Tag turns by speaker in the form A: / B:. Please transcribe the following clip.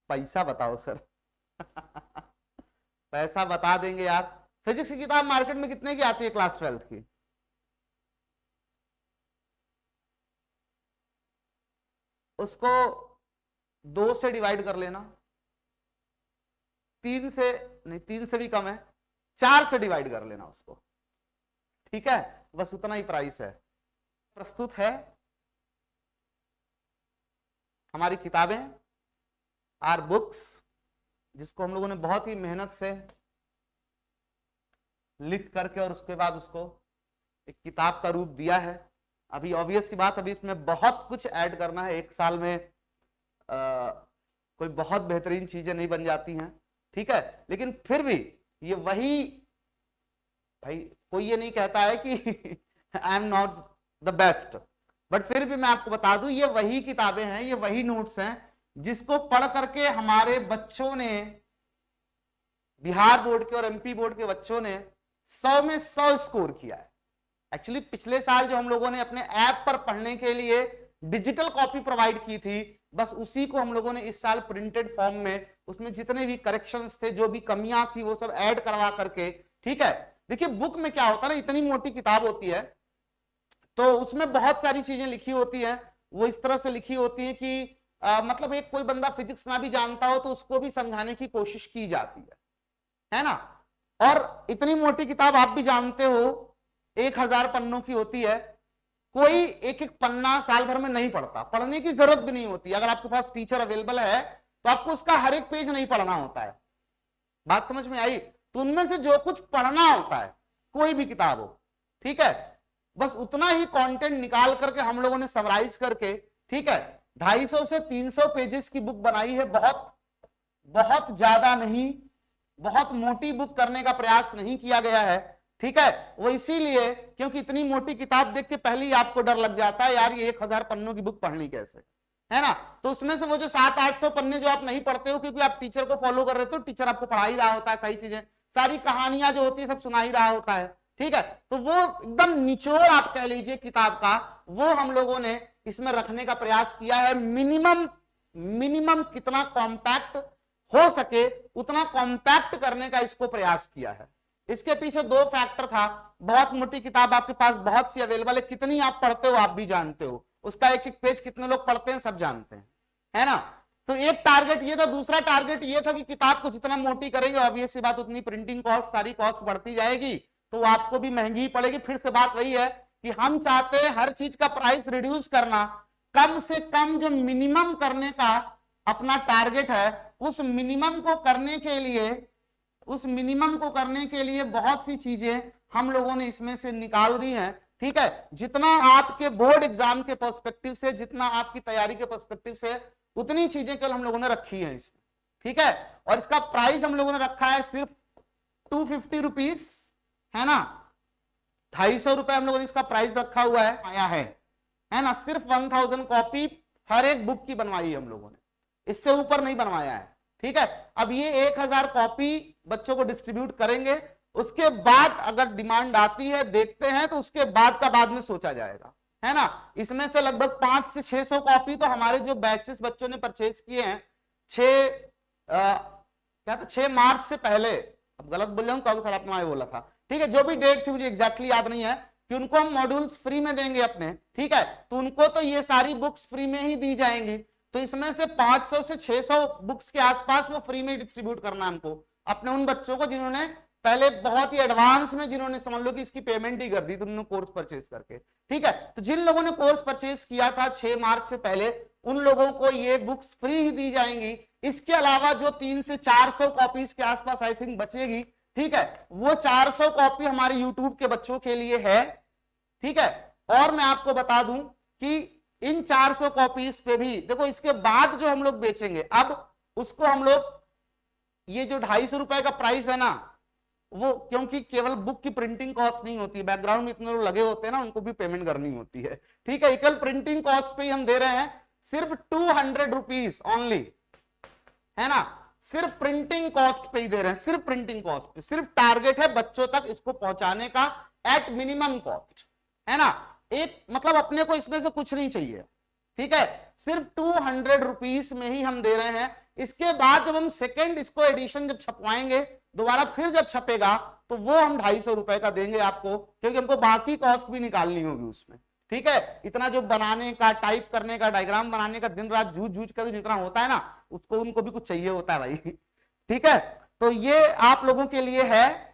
A: पैसा बताओ सर। पैसा बता देंगे यार। फिजिक्स की किताब मार्केट में कितने की आती है क्लास 12 की? उसको 2 से डिवाइड कर लेना, 3 से नहीं, 3 से भी कम है, 4 से डिवाइड कर लेना उसको, ठीक है, बस उतना ही प्राइस है। प्रस्तुत है हमारी किताबें, आर बुक्स, जिसको हम लोगों ने बहुत ही मेहनत से लिख करके और उसके बाद उसको एक किताब का रूप दिया है। अभी ऑब्वियस सी बात, अभी इसमें बहुत कुछ ऐड करना है। एक साल में कोई बहुत बेहतरीन चीजें नहीं बन जाती हैं, ठीक है, लेकिन फिर भी ये वही, भाई कोई ये नहीं कहता है कि I am not the best, but फिर भी मैं आपको बता दूं ये वही किताबें हैं, ये वही नोट्स हैं जिसको पढ़ करके हमारे बच्चों ने, बिहार बोर्ड के और एमपी बोर्ड के बच्चों ने 100 में 100 स्कोर किया है। एक्चुअली पिछले साल जो हम लोगों ने अपने ऐप पर पढ़ने के लिए डिजिटल कॉपी प्रोवाइड की थी, बस उसी को हम लोगों ने इस साल प्रिंटेड फॉर्म में, उसमें जितने भी करेक्शंस थे, जो भी कमियां थी, वो सब ऐड करवा करके, ठीक है। देखिए बुक में क्या होता है ना, इतनी मोटी किताब होती है तो उसमें बहुत सारी चीजें लिखी होती है, वो इस तरह से लिखी होती है कि मतलब एक कोई बंदा फिजिक्स ना भी जानता हो तो उसको भी समझाने की कोशिश की जाती है ना। और इतनी मोटी किताब आप भी जानते हो 1000 पन्नों की होती है, कोई एक एक पन्ना साल भर में नहीं पढ़ता, पढ़ने की जरूरत भी नहीं होती। अगर आपके पास टीचर अवेलेबल है तो आपको उसका हर एक पेज नहीं पढ़ना होता है। बात समझ में आई? तो उनमें से जो कुछ पढ़ना होता है, कोई भी किताब हो, ठीक है, बस उतना ही कंटेंट निकाल करके हम लोगों ने समराइज करके, ठीक है, 250 से 300 पेजेस की बुक बनाई है। बहुत बहुत ज्यादा नहीं, बहुत मोटी बुक करने का प्रयास नहीं किया गया है, ठीक है। वो इसीलिए क्योंकि इतनी मोटी किताब देख के पहले ही आपको डर लग जाता है, यार ये 1000 पन्नों की बुक पढ़नी कैसे, है ना। तो उसमें से वो जो 700-800 पन्ने जो आप नहीं पढ़ते हो क्योंकि आप टीचर को फॉलो कर रहे हो, तो टीचर आपको पढ़ा ही रहा होता है, सही चीजें, सारी कहानियां जो होती है सब सुना ही रहा होता है, ठीक है। तो वो एकदम निचोड़ आप कह लीजिए किताब का, वो हम लोगों ने इसमें रखने का प्रयास किया है। मिनिमम कितना कॉम्पैक्ट हो सके उतना कॉम्पैक्ट करने का इसको प्रयास किया है। इसके पीछे 2 फैक्टर था। बहुत मोटी किताब आपके पास बहुत सी अवेलेबल है, कितनी आप पढ़ते हो आप भी जानते हो, उसका एक एक पेज कितने लोग पढ़ते हैं सब जानते हैं, है ना। तो एक टारगेट ये था। दूसरा टारगेट ये था कि किताब को जितना मोटी करेंगे ऑब्वियस सी बात उतनी प्रिंटिंग कॉस्ट, सारी कॉस्ट बढ़ती जाएगी, तो आपको भी महंगी ही पड़ेगी। फिर से बात वही है कि हम चाहते हैं हर चीज का प्राइस रिड्यूस करना, कम से कम जो मिनिमम करने का अपना टारगेट है, उस मिनिमम को करने के लिए बहुत सी चीजें हम लोगों ने इसमें से निकाल दी हैं, ठीक है। जितना आपके बोर्ड एग्जाम के पर्सपेक्टिव से, जितना आपकी तैयारी के पर्सपेक्टिव से, उतनी चीजें कल हम लोगों ने रखी हैं इसमें, ठीक है। और इसका प्राइस हम लोगों ने रखा है सिर्फ 250 रुपीज, है ना, 250 रुपए हम लोगों ने इसका प्राइस रखा हुआ है, आया है ना। सिर्फ 1000 कॉपी हर एक बुक की बनवाई है हम लोगों ने, इससे ऊपर नहीं बनवाया है, ठीक है। अब ये 1000 कॉपी बच्चों को डिस्ट्रीब्यूट करेंगे, उसके बाद अगर डिमांड आती है, देखते हैं, तो उसके बाद का बाद में सोचा जाएगा, है ना। इसमें से लगभग 500 से 600 कॉपी तो हमारे जो बैचेस बच्चों ने परचेज किए हैं 6 मार्च से पहले, अब गलत बोल रहा हूं, कौन सा आपने बोला था, ठीक है, जो भी डेट थी मुझे एग्जैक्टली याद नहीं है, कि उनको हम मॉड्यूल्स फ्री में देंगे अपने, ठीक है। तो उनको तो ये सारी बुक्स फ्री में ही दी जाएंगी, तो इसमें से 500 से 600 बुक्स के आसपास वो फ्री में डिस्ट्रीब्यूट करना है हमको, अपने उन बच्चों को जिन्होंने पहले बहुत ही एडवांस में, जिन्होंने समझ लो कि इसकी पेमेंट ही कर दी तुमने कोर्स परचेज करके, ठीक है। तो जिन लोगों ने कोर्स परचेज किया था 6 मार्च से पहले, उन लोगों को ये बुक्स फ्री ही दी जाएंगी। इसके अलावा जो 300 से 400 कॉपीज के आसपास आई थिंक बचेगी, ठीक है, वो 400 कॉपी हमारे यूट्यूब के बच्चों के लिए है, ठीक है। और मैं आपको बता दूं कि इन 400 कॉपीज पे भी देखो, इसके बाद जो हम लोग बेचेंगे, अब उसको हम लोग, ये जो 250 रुपए का प्राइस है ना, वो क्योंकि केवल बुक की प्रिंटिंग कॉस्ट नहीं होती, बैकग्राउंड में इतने लोग लगे होते हैं ना, उनको भी पेमेंट करनी होती है, ठीक है। केवल प्रिंटिंग कॉस्ट पे ही हम दे रहे हैं सिर्फ 200 रुपीज ओनली, है ना, सिर्फ प्रिंटिंग कॉस्ट पे ही दे रहे हैं, सिर्फ प्रिंटिंग कॉस्ट पे। सिर्फ टारगेट है बच्चों तक इसको पहुंचाने का एट मिनिमम कॉस्ट, है ना। एक मतलब अपने को इसमें से कुछ नहीं चाहिए, ठीक है, सिर्फ 200 रुपीज में ही हम दे रहे हैं। इसके बाद जब हम सेकेंड इसको एडिशन जब छपवाएंगे, दोबारा फिर जब छपेगा, तो वो हम 250 रुपए का देंगे आपको, क्योंकि हमको बाकी कॉस्ट भी निकालनी होगी उसमें। ठीक है, इतना जो बनाने का, टाइप करने का, डायग्राम बनाने का, दिन रात जूझ जूझ कर जितना होता है ना, उसको उनको भी कुछ चाहिए होता है भाई। ठीक है, तो ये आप लोगों के लिए है